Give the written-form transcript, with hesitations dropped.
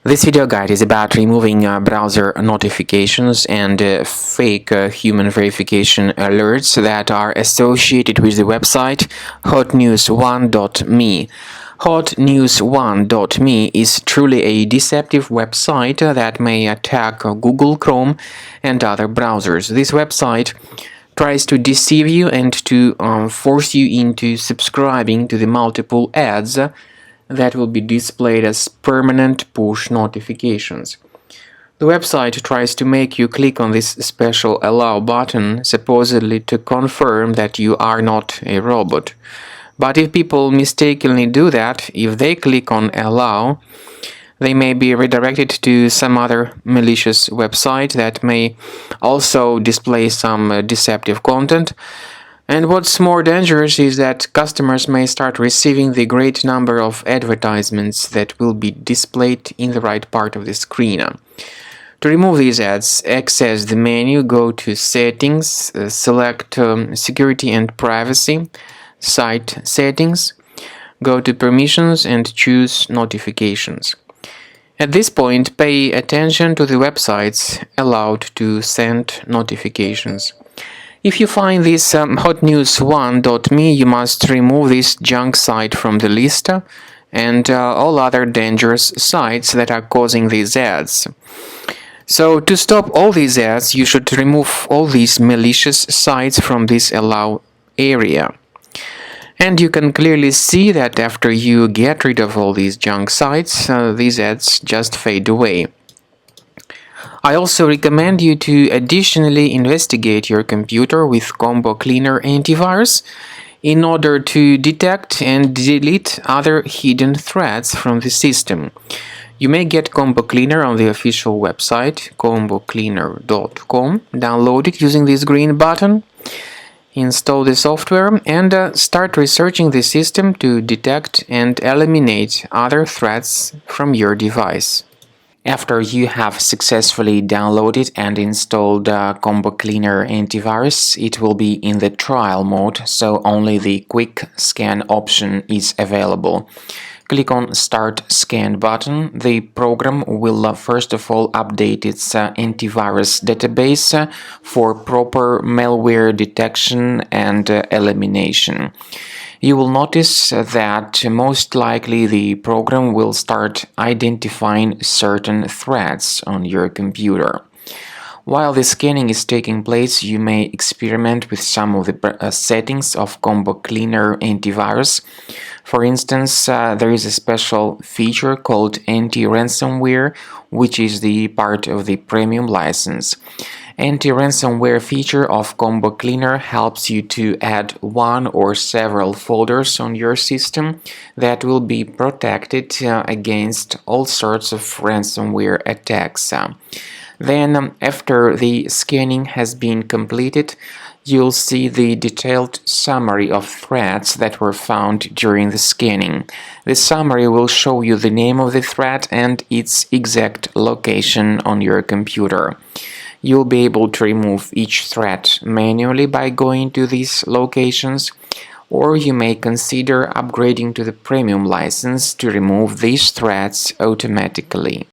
This video guide is about removing browser notifications and fake human verification alerts that are associated with the website hotnews1.me. Hotnews1.me is truly a deceptive website that may attack Google Chrome and other browsers. This website tries to deceive you and to force you into subscribing to the multiple ads that will be displayed as permanent push notifications. The website tries to make you click on this special allow button, supposedly to confirm that you are not a robot. But if people mistakenly do that, if they click on allow, they may be redirected to some other malicious website that may also display some deceptive content. And what's more dangerous is that customers may start receiving the great number of advertisements that will be displayed in the right part of the screen. To remove these ads, access the menu, go to Settings, select Security and Privacy, Site Settings, go to Permissions and choose Notifications. At this point, pay attention to the websites allowed to send notifications. If you find this hotnews1.me, you must remove this junk site from the list and all other dangerous sites that are causing these ads. So to stop all these ads, you should remove all these malicious sites from this allow area. And you can clearly see that after you get rid of all these junk sites, these ads just fade away. I also recommend you to additionally investigate your computer with Combo Cleaner antivirus in order to detect and delete other hidden threats from the system. You may get Combo Cleaner on the official website combocleaner.com. Download it using this green button, install the software, and start researching the system to detect and eliminate other threats from your device. After you have successfully downloaded and installed Combo Cleaner antivirus, it will be in the trial mode, so only the quick scan option is available. Click on Start Scan button. The program will first of all update its antivirus database for proper malware detection and elimination. You will notice that most likely the program will start identifying certain threats on your computer. While the scanning is taking place, you may experiment with some of the settings of Combo Cleaner antivirus. For instance, there is a special feature called anti-ransomware, which is the part of the premium license. Anti-ransomware feature of Combo Cleaner helps you to add one or several folders on your system that will be protected against all sorts of ransomware attacks. Then, after the scanning has been completed, you'll see the detailed summary of threats that were found during the scanning. The summary will show you the name of the threat and its exact location on your computer. You'll be able to remove each threat manually by going to these locations, or you may consider upgrading to the premium license to remove these threats automatically.